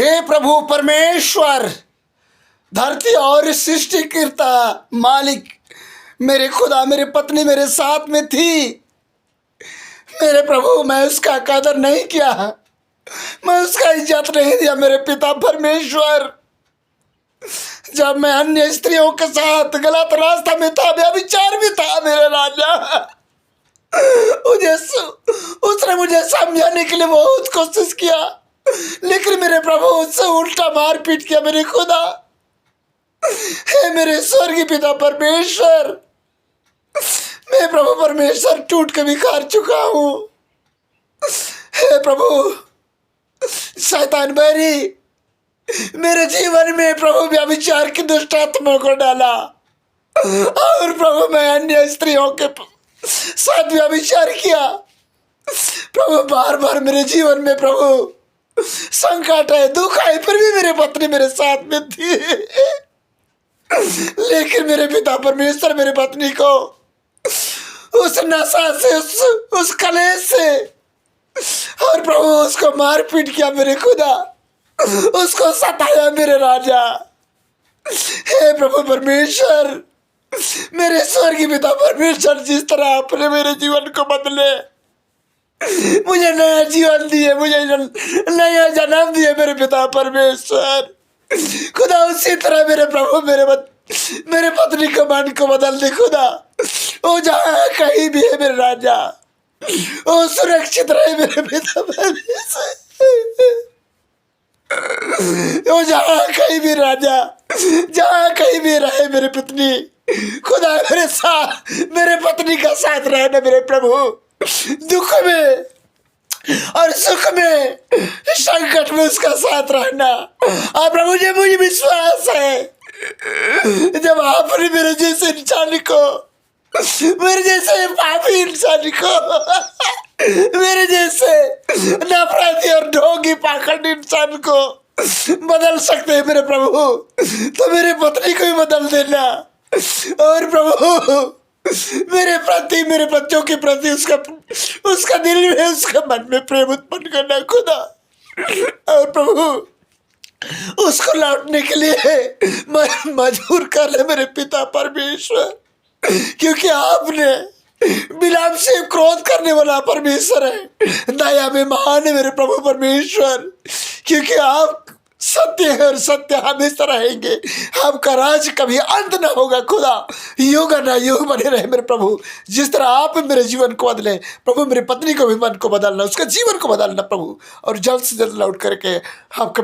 हे प्रभु परमेश्वर, धरती और सृष्टिकर्ता मालिक, मेरे खुदा, मेरी पत्नी मेरे साथ में थी। मेरे प्रभु, मैं उसका कदर नहीं किया, मैं उसका इज्जत नहीं दिया। मेरे पिता परमेश्वर, जब मैं अन्य स्त्रियों के साथ गलत रास्ता में था, व्यभिचार भी था मेरे राजा, उसने मुझे समझाने के लिए बहुत कोशिश किया, लेकिन मेरे प्रभु उससे उल्टा मारपीट किया। मेरे खुदा, हे मेरे स्वर्गीय पिता परमेश्वर, मैं प्रभु परमेश्वर टूट के बिखर चुका हूँ। हे प्रभु, शैतान बैरी मेरे जीवन में प्रभु व्यभिचार की दुष्ट आत्मा को डाला, और प्रभु मैं अन्य स्त्रियों के साथ व्यभिचार किया। प्रभु बार बार मेरे जीवन में प्रभु संकट है, दुख है, फिर भी मेरी पत्नी मेरे साथ में थी। लेकिन मेरे पिता परमेश्वर मेरी पत्नी को उस नशा से, उस कलेश से, और प्रभु उसको मारपीट किया। मेरे खुदा, उसको सताया मेरे राजा। हे प्रभु परमेश्वर, मेरे स्वर्गीय पिता परमेश्वर, जिस तरह आपने मेरे जीवन को बदले, मुझे नया जीवन दिए, मुझे नया जन्म दिए मेरे पिता परमेश्वर, खुदा उसी तरह मेरे प्रभु मेरे पत्नी के मन को बदल दे। खुदा, वो जहाँ कहीं भी है मेरे राजा, वो सुरक्षित रहे मेरे पिता परमेश्वर। वो जहाँ कहीं भी राजा, जहाँ कहीं भी रहे मेरे पत्नी, खुदा मेरे साथ, मेरे पत्नी का साथ रहे ना मेरे प्रभु, दुख में और सुख में, संकट में उसका साथ रहना। और प्रभु जी, मुझे विश्वास है, जब आपने मेरे जैसे इंसान को, मेरे जैसे पापी इंसान को, मेरे जैसे नफरती और ढोंगी पाखंड इंसान को बदल सकते हैं मेरे प्रभु, तो मेरे पत्नी को भी बदल देना। और प्रभु, मेरे प्रति, मेरे बच्चों के प्रति उसका दिल में, उसका मन में प्रेम उत्पन्न करना खुदा। और प्रभु, उसको लौटने के लिए मजबूर कर ले मेरे पिता परमेश्वर, क्योंकि आपने विलाप से क्रोध करने वाला परमेश्वर है, दया में महान है मेरे प्रभु परमेश्वर, क्योंकि आप सत्य है और सत्य हमेशा रहेंगे। आपका राज कभी अंत ना होगा खुदा, युग ना युग बने रहे मेरे प्रभु। जिस तरह आप मेरे जीवन को बदले प्रभु, मेरी पत्नी को भी मन को बदलना, उसका जीवन को बदलना प्रभु, और जल्द से जल्द लौट करके आपका